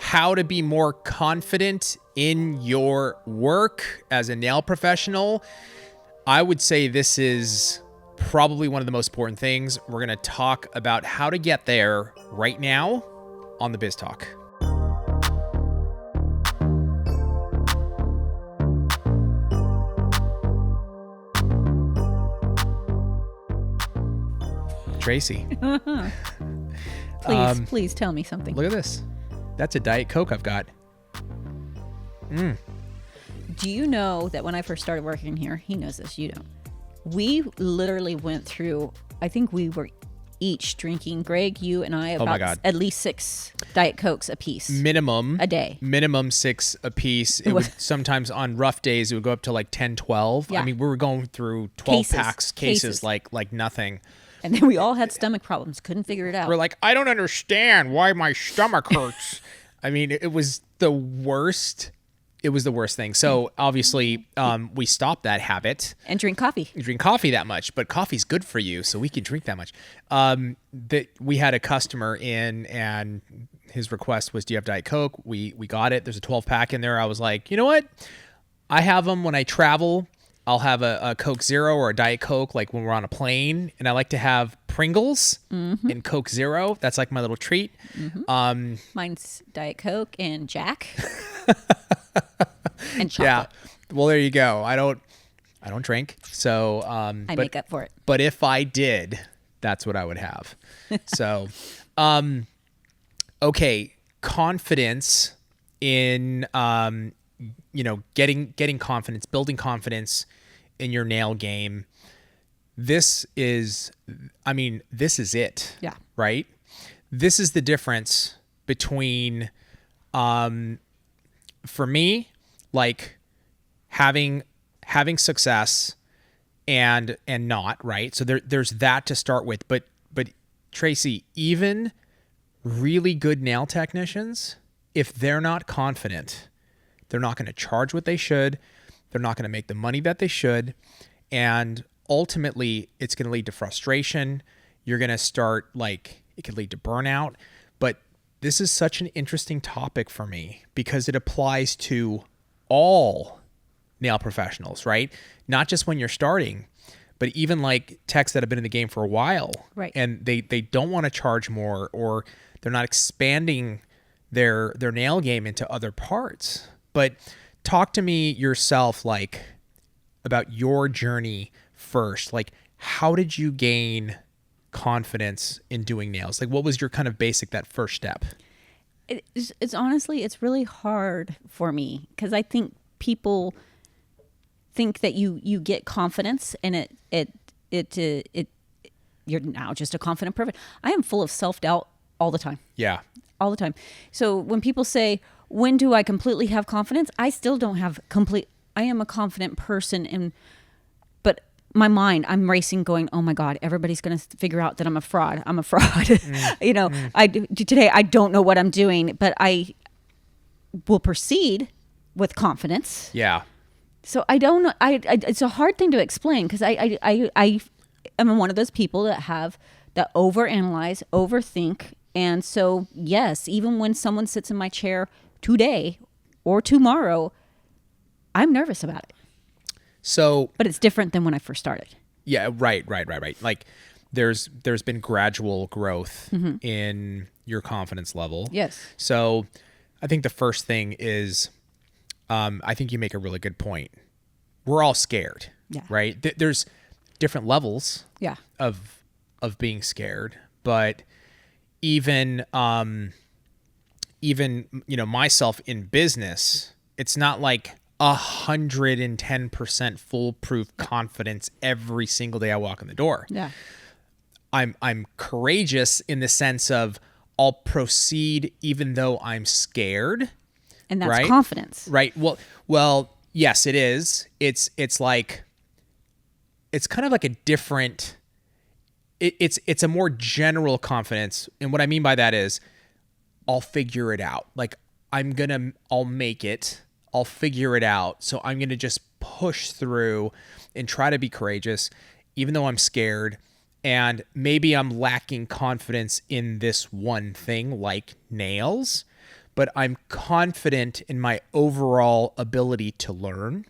how to be more confident in your work as a nail professional. I would say this is probably one of the most important things. We're going to talk about how to get there right now on the Biz Talk. Tracey. Please tell me something. Look at this. That's a Diet Coke I've got. Do you know that when I first started working here, he knows this, you don't. We literally went through, I think we were each drinking, Greg, you and I, about at least 6 Diet Cokes a piece. Minimum. A day. Minimum 6 a piece. It would sometimes on rough days, it would go up to like 10, 12. Yeah. I mean, we were going through 12 cases like nothing. And then we all had stomach problems. Couldn't figure it out. We're like, I don't understand why my stomach hurts. I mean, it was the worst. It was the worst thing. So obviously, we stopped that habit. And drink coffee. You drink coffee that much, but coffee's good for you, so we can drink that much. That we had a customer in, and his request was, "Do you have Diet Coke?" We got it. There's a 12-pack in there. I was like, you know what? I have them when I travel. I'll have a Coke Zero or a Diet Coke, like when we're on a plane, and I like to have Pringles and Coke Zero. That's like my little treat. Mine's Diet Coke and Jack and chocolate. Yeah. Well, there you go. I don't drink, so I make up for it. But if I did, that's what I would have. So, okay, confidence in getting confidence, building confidence in your nail game. This is it. Yeah. Right? This is the difference between, for me, like having success and not, right? So there's that to start with. But Tracey, even really good nail technicians, if they're not confident, they're not going to charge what they should. They're not going to make the money that they should. And ultimately, it's going to lead to frustration. You're going to start, it could lead to burnout. But this is such an interesting topic for me because it applies to all nail professionals, right? Not just when you're starting, but even like techs that have been in the game for a while. Right. And they don't want to charge more, or they're not expanding their nail game into other parts. But talk to me yourself, about your journey first. How did you gain confidence in doing nails? What was your kind of that first step? It's honestly, it's really hard for me because I think people think that you get confidence and you're now just a confident person. I am full of self-doubt all the time. Yeah. All the time. So when people say, when do I completely have confidence? I still don't have I am a confident person, but my mind, I'm racing going, oh my God, everybody's going to figure out that I'm a fraud. I'm a fraud. Today I don't know what I'm doing, but I will proceed with confidence. Yeah. So I don't know. It's a hard thing to explain because I am one of those people that overanalyze, overthink. And so, yes, even when someone sits in my chair today or tomorrow, I'm nervous about it. So, but it's different than when I first started. Yeah, right. There's been gradual growth in your confidence level. Yes. So I think the first thing is, I think you make a really good point. We're all scared. Yeah. Right. There's different levels. Yeah. Of being scared, but even myself in business, it's not like 110% foolproof confidence every single day I walk in the door. Yeah. I'm courageous in the sense of I'll proceed even though I'm scared. And that's right? confidence. Right. Well, yes, it is. It's kind of like a different, it's a more general confidence. And what I mean by that is I'll figure it out. I'll make it. I'll figure it out. So I'm going to just push through and try to be courageous, even though I'm scared. And maybe I'm lacking confidence in this one thing like nails, but I'm confident in my overall ability to learn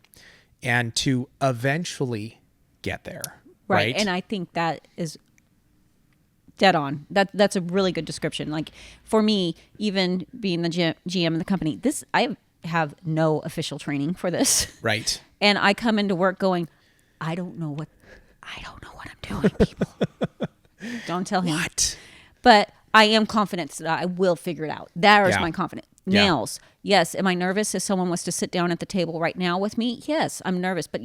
and to eventually get there. Right. And I think that is dead on. That's a really good description. Like for me, even being the GM of the company, I have no official training for this. Right. And I come into work going, I don't know what I'm doing, people. Don't tell him. What? But I am confident that I will figure it out. That is Yeah. my confidence. Yeah. Nails. Yes. Am I nervous if someone was to sit down at the table right now with me? Yes, I'm nervous. But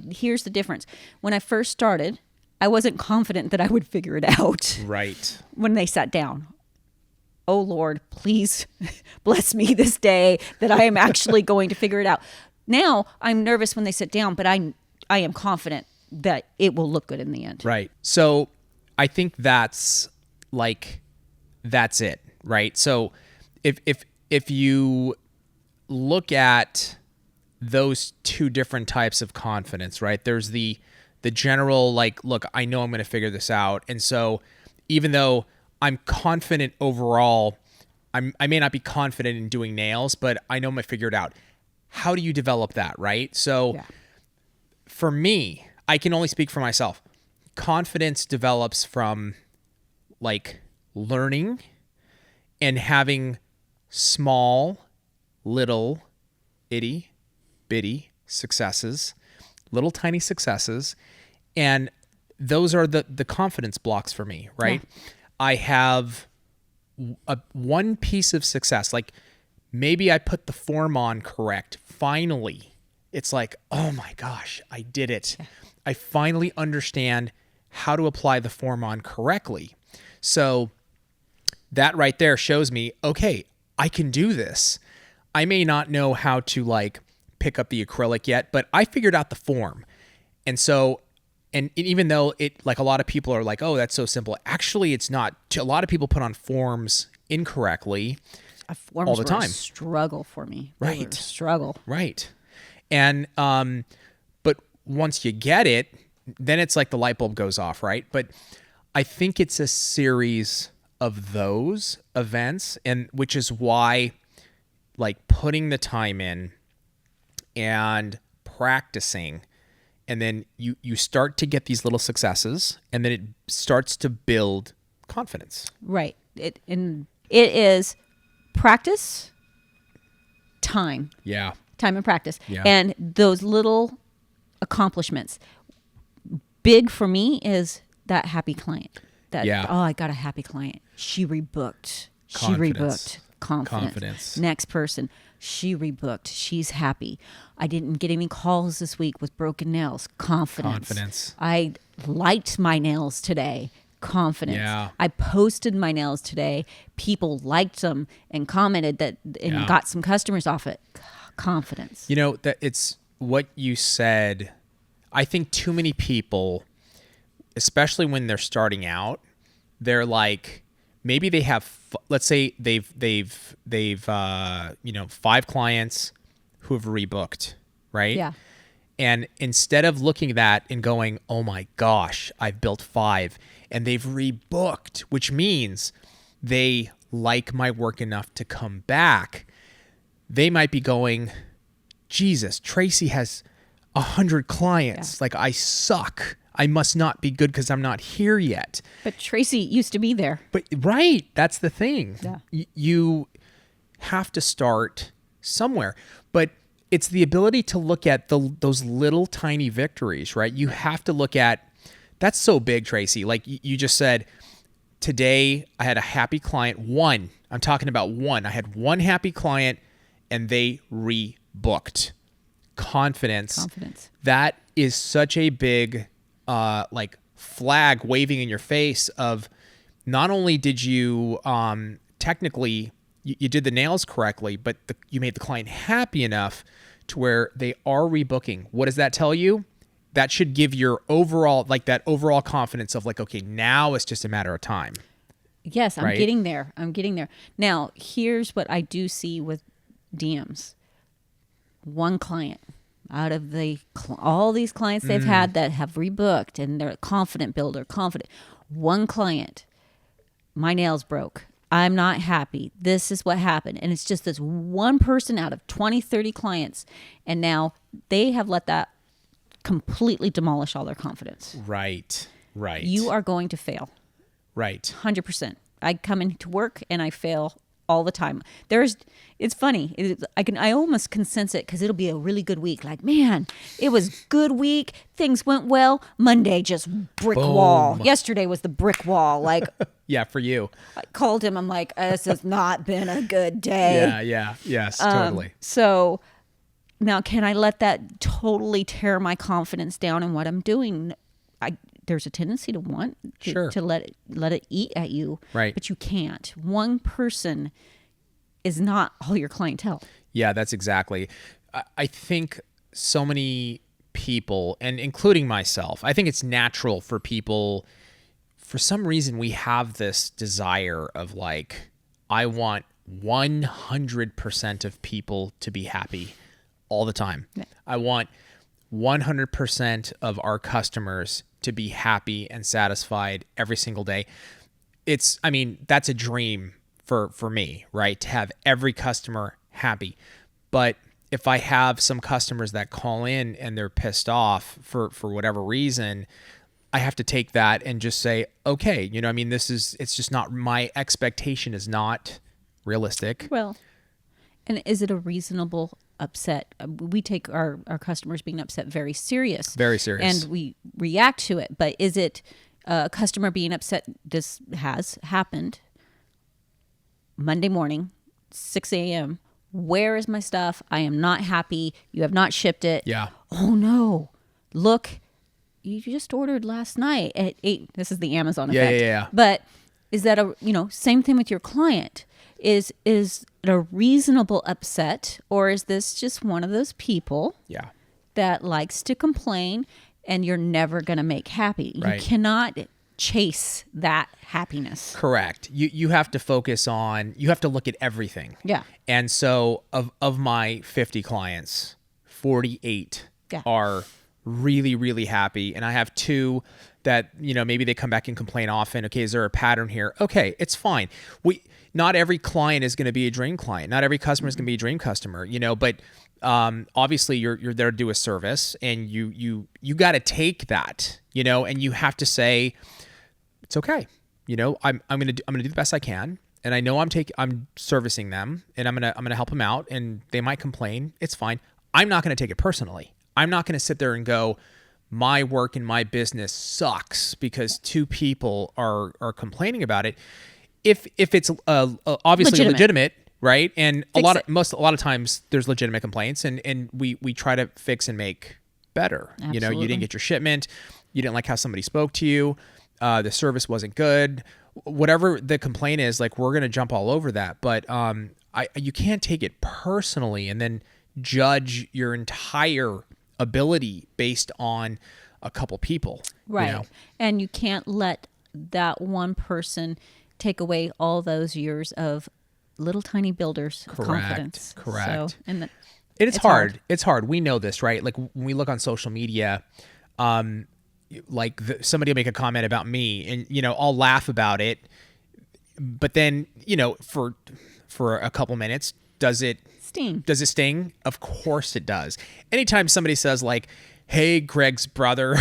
here's the difference. When I first started, I wasn't confident that I would figure it out. Right. When they sat down. Oh Lord, please bless me this day that I am actually going to figure it out. Now I'm nervous when they sit down, but I am confident that it will look good in the end. Right. So I think that's it, right? So if you look at those two different types of confidence, right? There's the general, like, look, I know I'm going to figure this out. And so even though I'm confident overall, I may not be confident in doing nails, but I know I'm going to figure it out. How do you develop that, right? So for me, I can only speak for myself. Confidence develops from like learning and having small, little, itty bitty successes, little tiny successes. And those are the confidence blocks for me, right? Yeah. I have one piece of success, like maybe I put the form on correct. Finally, it's like, oh my gosh, I did it. Yeah. I finally understand how to apply the form on correctly. So that right there shows me, okay, I can do this. I may not know how to like pick up the acrylic yet, but I figured out the form. And so, and even though it, like a lot of people are like, oh, that's so simple. Actually, it's not. A lot of people put on forms incorrectly all the time. Forms were a struggle for me. Right. They were a struggle. Right. And, but once you get it, then it's like the light bulb goes off, right? But I think it's a series of those events, and which is why like putting the time in and practicing, and then you start to get these little successes, and then it starts to build confidence. Right. It is practice, time. Yeah. Time and practice. Yeah. And those little accomplishments. Big for me is that happy client. Oh, I got a happy client. She rebooked. Confidence. Confidence. Next person. She rebooked. She's happy. I didn't get any calls this week with broken nails. Confidence. I liked my nails today. Confidence. Yeah. I posted my nails today. People liked them and commented that and got some customers off it. Confidence. You know, that it's what you said. I think too many people, especially when they're starting out, they're like, maybe they have, let's say they've 5 clients who have rebooked, right? Yeah. And instead of looking at that and going, oh my gosh, I've built 5 and they've rebooked, which means they like my work enough to come back, they might be going, Jesus, Tracey has 100 clients. Yeah. Like, I suck. I must not be good because I'm not here yet. But Tracey used to be there. But right, that's the thing. Yeah. You have to start somewhere. But it's the ability to look at those little tiny victories, right? You have to look at, that's so big, Tracey. Like you just said, today I had a happy client. One, I'm talking about one. I had one happy client and they rebooked. Confidence. That is such a big like flag waving in your face of not only did you technically you did the nails correctly, but you made the client happy enough to where they are rebooking. What does that tell you? That should give your overall, like that overall confidence of like, okay, now it's just a matter of time. Yes, I'm right? getting there. Now, here's what I do see with DMs. One client out of all these clients they've had that have rebooked and they're confident builder, confident. One client, my nails broke. I'm not happy. This is what happened. And it's just this one person out of 20, 30 clients. And now they have let that completely demolish all their confidence. Right. You are going to fail. Right. 100%. I come into work and I fail all the time. It's funny. I almost can sense it because it'll be a really good week. Like, man, it was good week. Things went well. Monday, just brick Boom. wall. Yesterday was the brick wall. Like, Yeah, for you. I called him. I'm like, this has not been a good day. Yeah. Yes, totally. So now, can I let that totally tear my confidence down in what I'm doing? There's a tendency to want to let it eat at you, right? But you can't. One person is not all your clientele. Yeah, that's exactly. I think so many people, and including myself, I think it's natural for people. For some reason, we have this desire of like, I want 100% of people to be happy all the time. Yeah. I want 100% of our customers to be happy and satisfied every single day. That's a dream for me, right? To have every customer happy. But if I have some customers that call in and they're pissed off for whatever reason, I have to take that and just say, okay, it's just not, my expectation is not realistic. Well, and is it a reasonable upset? We take our customers being upset very serious. Very serious. And we react to it. But is it a customer being upset? This has happened. Monday morning, 6 a.m. Where is my stuff? I am not happy. You have not shipped it. Yeah. Oh, no. Look, you just ordered last night at 8. This is the Amazon effect. Yeah. But is that same thing with your client? Is it a reasonable upset, or is this just one of those people that likes to complain and you're never going to make happy? Right. You cannot chase that happiness. Correct. You have to focus on, you have to look at everything. Yeah. And so of my 50 clients, 48 are really, really happy. And I have 2 that, maybe they come back and complain often. Okay, is there a pattern here? Okay, it's fine. Not every client is going to be a dream client. Not every customer is going to be a dream customer, but obviously you're there to do a service, and you got to take that, and you have to say, it's okay. I'm going to do the best I can. And I know I'm servicing them, and I'm going to help them out, and they might complain. It's fine. I'm not going to take it personally. I'm not going to sit there and go, my work and my business sucks because 2 people are complaining about it. If it's obviously legitimate, right? And a lot of times there's legitimate complaints, and we try to fix and make better. Absolutely. You didn't get your shipment, you didn't like how somebody spoke to you, the service wasn't good, whatever the complaint is, like, we're gonna jump all over that. But you can't take it personally and then judge your entire ability based on a couple people. Right. And you can't let that one person take away all those years of little tiny builders of confidence. Correct. So, and it's hard. It's hard. We know this, right? Like, when we look on social media, somebody will make a comment about me, and I'll laugh about it, but then for a couple minutes, does it sting? Of course it does. Anytime somebody says, like, hey, Greg's brother.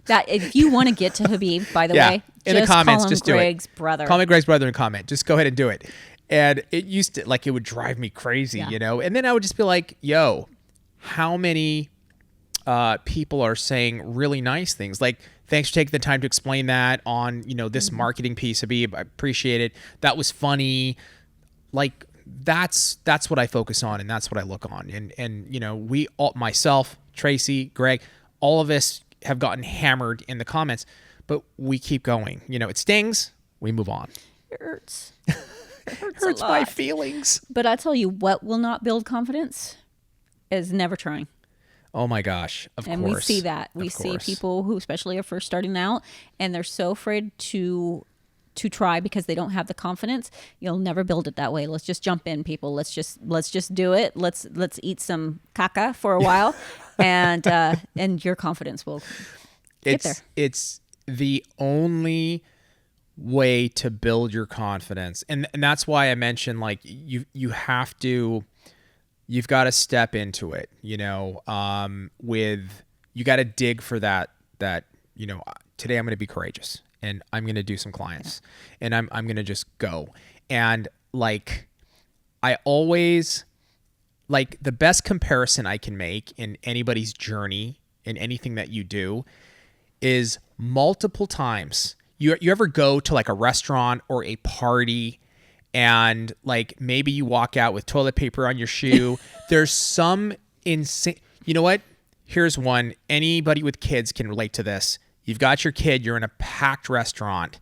That if you want to get to Habib, by the way, in the comments, call him just do Greg's it. brother. Call me Greg's brother and comment. Just go ahead and do it. And it used to, like, it would drive me crazy, And then I would just be like, yo, how many people are saying really nice things? Like, thanks for taking the time to explain that on, this marketing piece, Habib. I appreciate it. That was funny. Like, that's what I focus on, and that's what I look on. And we all, myself, Tracey, Greg, all of us have gotten hammered in the comments, but we keep going. It stings, we move on. It hurts. It hurts my feelings. But I tell you what will not build confidence is never trying. Oh my gosh, of course. And we see that. We see people who especially are first starting out, and they're so afraid to try because they don't have the confidence. You'll never build it that way. Let's just jump in, people. Let's just do it. Let's eat some caca for a while, and your confidence will get there. It's the only way to build your confidence. And that's why I mentioned, like, you've got to step into it, you got to dig for that, today I'm going to be courageous and I'm going to do some clients and I'm going to just go. And like, I always, like, the best comparison I can make in anybody's journey in anything that you do is multiple times. You ever go to like a restaurant or a party and like maybe you walk out with toilet paper on your shoe. There's some insane, you know what? Here's one. Anybody with kids can relate to this. You've got your kid, you're in a packed restaurant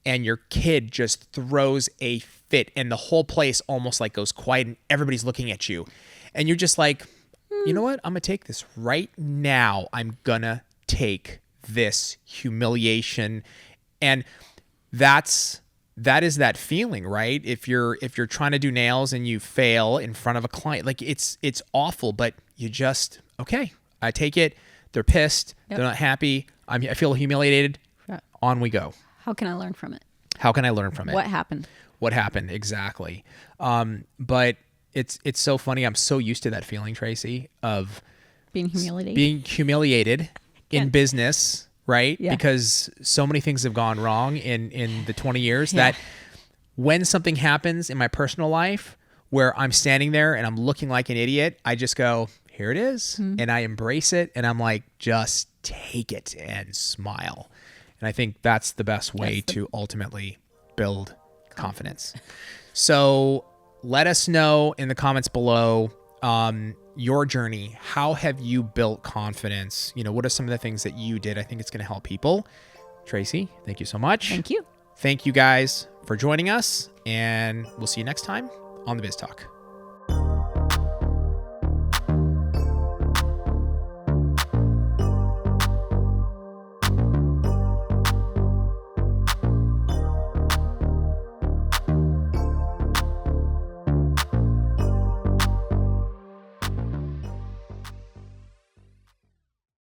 and your kid just throws a fit and the whole place almost like goes quiet and everybody's looking at you. And you're just like, you know what? I'm going to take this right now. I'm going to take this humiliation. And that is that feeling, right? If you're trying to do nails and you fail in front of a client, like it's awful, but you just, okay, I take it. They're pissed. Yep. They're not happy. I feel humiliated. Yeah. On we go. How can I learn from it? How can I learn from it? What happened? What happened? Exactly. But it's so funny. I'm so used to that feeling, Tracey, of being humiliated in business, right? Yeah. Because so many things have gone wrong in the 20 years that when something happens in my personal life where I'm standing there and I'm looking like an idiot, I just go, here it is. Mm-hmm. And I embrace it. And I'm like, just take it and smile. And I think that's the best way to ultimately build confidence. So let us know in the comments below your journey. How have you built confidence? What are some of the things that you did? I think it's going to help people. Tracey, thank you so much. Thank you. Thank you guys for joining us. And we'll see you next time on the Biz Talk.